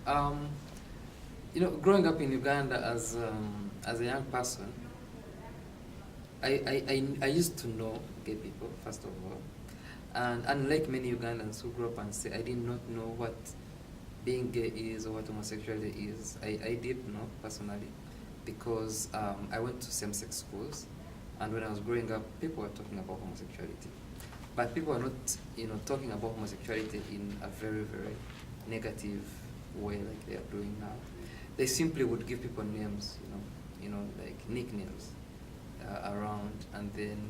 Um, growing up in Uganda as a young person, I used to know gay people, first of all. And unlike many Ugandans who grew up and say, I did not know what being gay is or what homosexuality is, I did know personally because I went to same-sex schools. And when I was growing up, people were talking about homosexuality. But people are not, talking about homosexuality in a very, very negative way like they are doing now. They simply would give people names, like nicknames around, and then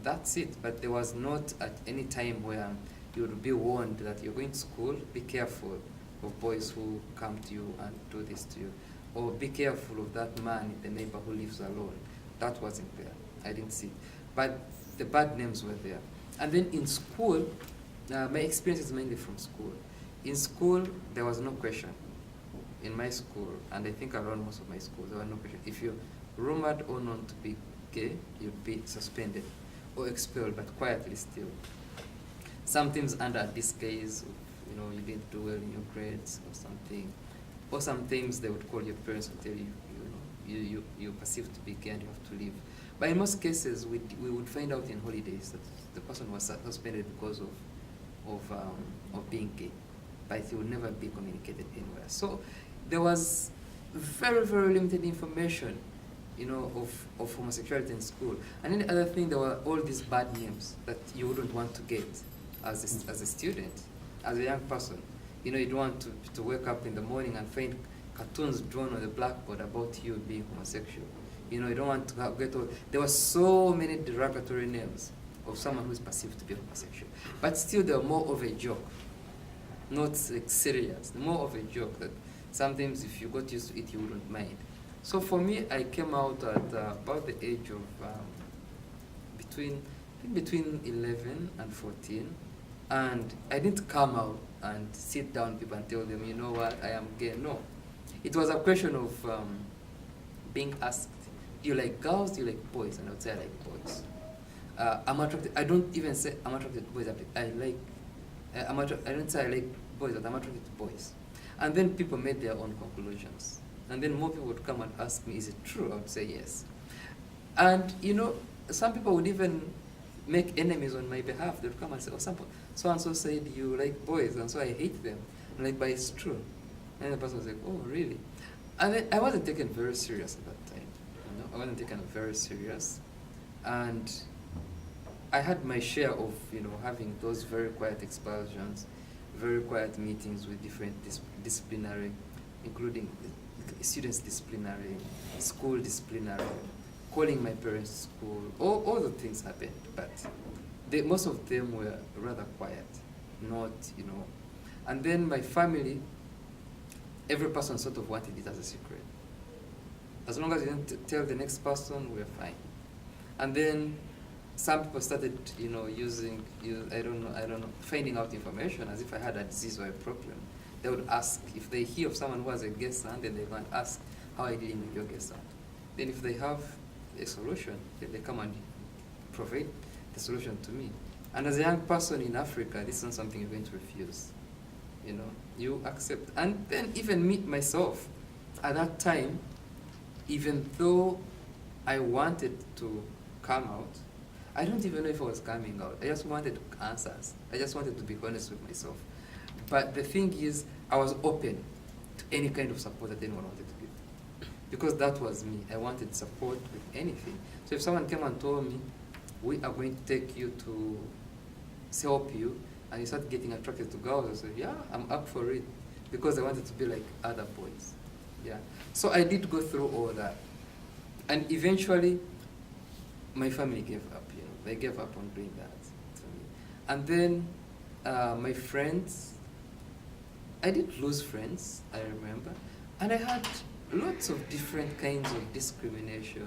that's it. But there was not at any time where you would be warned that you're going to school, be careful of boys who come to you and do this to you, or be careful of that man in the neighbor who lives alone. That wasn't there. I didn't see it. But the bad names were there. And then in school, my experience is mainly from school. In school, there was no question. In my school, and I think around most of my schools, there was no question. If you're rumored or known to be gay, you'd be suspended or expelled, but quietly still. Sometimes under a disguise of, you didn't do well in your grades or something. Or sometimes they would call your parents and tell you, you're perceived to be gay and you have to leave. But in most cases, we would find out in holidays that the person was suspended because of being gay, but it would never be communicated anywhere. So there was very, very limited information, of homosexuality in school. And then the other thing, there were all these bad names that you wouldn't want to get as a student, as a young person. You don't want to wake up in the morning and find cartoons drawn on the blackboard about you being homosexual. You don't want to get all. There were so many derogatory names of someone who is perceived to be homosexual. But still, they were more of a joke, not like serious, more of a joke that sometimes if you got used to it, you wouldn't mind. So for me, I came out at about the age of between 11 and 14, and I didn't come out and sit down with people and tell them, you know what, I am gay. No, it was a question of being asked, do you like girls, do you like boys? And I would say I like boys. I'm attracted. I don't even say I'm attracted to boys. I don't say I like boys, but I'm attracted to boys. And then people made their own conclusions. And then more people would come and ask me, is it true? I would say yes. And some people would even make enemies on my behalf. They would come and say, oh, so-and-so said you like boys, and so I hate them. I'm like, but it's true. And the person was like, oh, really? And then I wasn't taken very serious at that time. I wasn't taken very serious. And I had my share of, having those very quiet expulsions, very quiet meetings with different disciplinary, including students disciplinary, school disciplinary, calling my parents to school. All the things happened, but most of them were rather quiet, not, And then my family, every person sort of wanted it as a secret. As long as you didn't tell the next person, we're fine. And then some people started, finding out information as if I had a disease or a problem. They would ask, if they hear of someone who has a gay son, then they go and ask, how are you dealing with your gay son? Then if they have a solution, then they come and provide the solution to me. And as a young person in Africa, this is not something you're going to refuse. You accept. And then even me, myself, at that time, even though I wanted to come out, I don't even know if I was coming out. I just wanted answers. I just wanted to be honest with myself. But the thing is, I was open to any kind of support that anyone wanted to give. Because that was me. I wanted support with anything. So if someone came and told me, we are going to take you to help you, and you start getting attracted to girls, I said, yeah, I'm up for it. Because I wanted to be like other boys. Yeah. So I did go through all that. And eventually, my family gave up. They gave up on doing that to me. And then my friends, I did lose friends, I remember. And I had lots of different kinds of discrimination,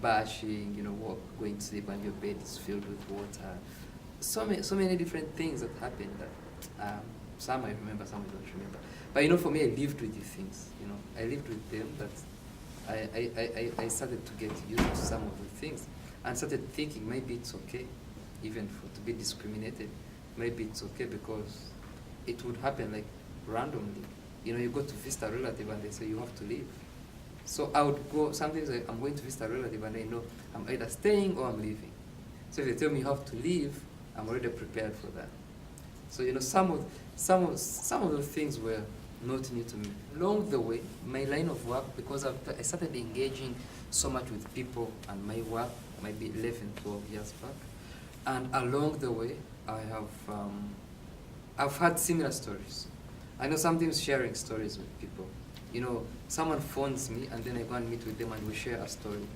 bashing, going to sleep and your bed is filled with water. So many different things that happened that some I remember, some I don't remember. But for me, I lived with these things. I lived with them. That I started to get used to some of the things, and started thinking maybe it's okay, even to be discriminated. Maybe it's okay because it would happen like randomly. You go to visit a relative and they say you have to leave. So I would go, sometimes I'm going to visit a relative and I know I'm either staying or I'm leaving. So if they tell me you have to leave, I'm already prepared for that. So some of the things were not new to me. Along the way, my line of work, because I started engaging so much with people and my work, maybe 11, 12 years back, and along the way, I've had similar stories. I know sometimes sharing stories with people. Someone phones me and then I go and meet with them and we share a story.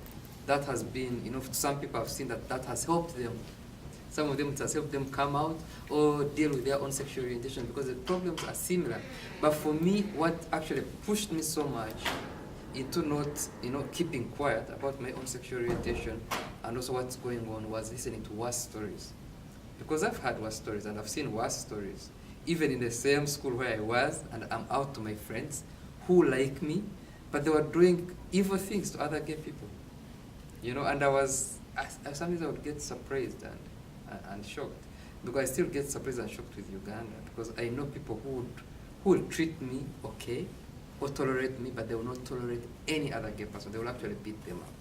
That has been, some people have seen that has helped them. Some of them, it has helped them come out or deal with their own sexual orientation because the problems are similar. But for me, what actually pushed me so much into not, keeping quiet about my own sexual orientation and also what's going on was listening to worse stories. Because I've had worse stories and I've seen worse stories. Even in the same school where I was, and I'm out to my friends who like me, but they were doing evil things to other gay people. And sometimes I would get surprised and shocked. Because I still get surprised and shocked with Uganda, because I know people who will treat me okay, or tolerate me, but they will not tolerate any other gay person. They will actually beat them up.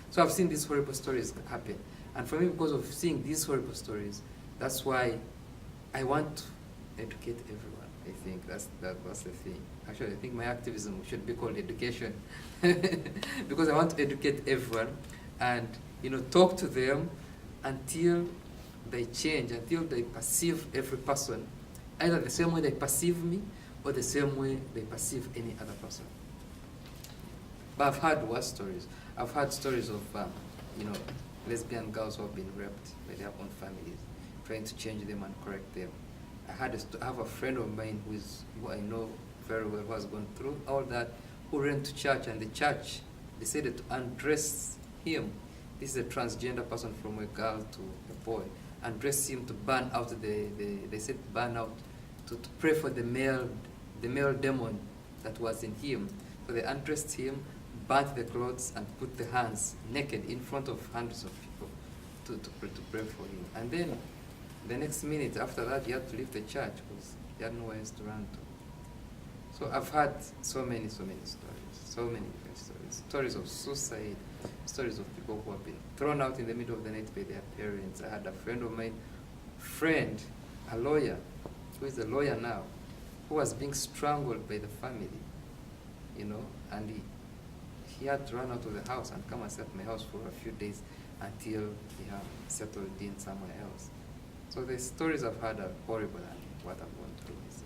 So I've seen these horrible stories happen. And for me, because of seeing these horrible stories, that's why I want to educate everyone. I think that's the thing. Actually, I think my activism should be called education. Because I want to educate everyone and talk to them until they change, until they perceive every person either the same way they perceive me or the same way they perceive any other person. But I've had worse stories. I've had stories of lesbian girls who have been raped by their own families, trying to change them and correct them. I have a friend of mine who I know very well, who has gone through all that, who ran to church, and the church decided to undress him. This is a transgender person, from a girl to a boy, undress him to burn out they said burn out, to pray for the male demon that was in him. So they undressed him, burnt the clothes, and put the hands naked in front of hundreds of people to pray for him. And then the next minute after that, he had to leave the church because he had nowhere else to run to. So I've had so many stories, so many different stories. Stories of suicide, stories of people who have been thrown out in the middle of the night by their parents. I had a friend of mine, a lawyer, who is a lawyer now, who was being strangled by the family, and he had to run out of the house and come and stay at my house for a few days until he had settled in somewhere else. So the stories I've had are horrible, and what I've gone through is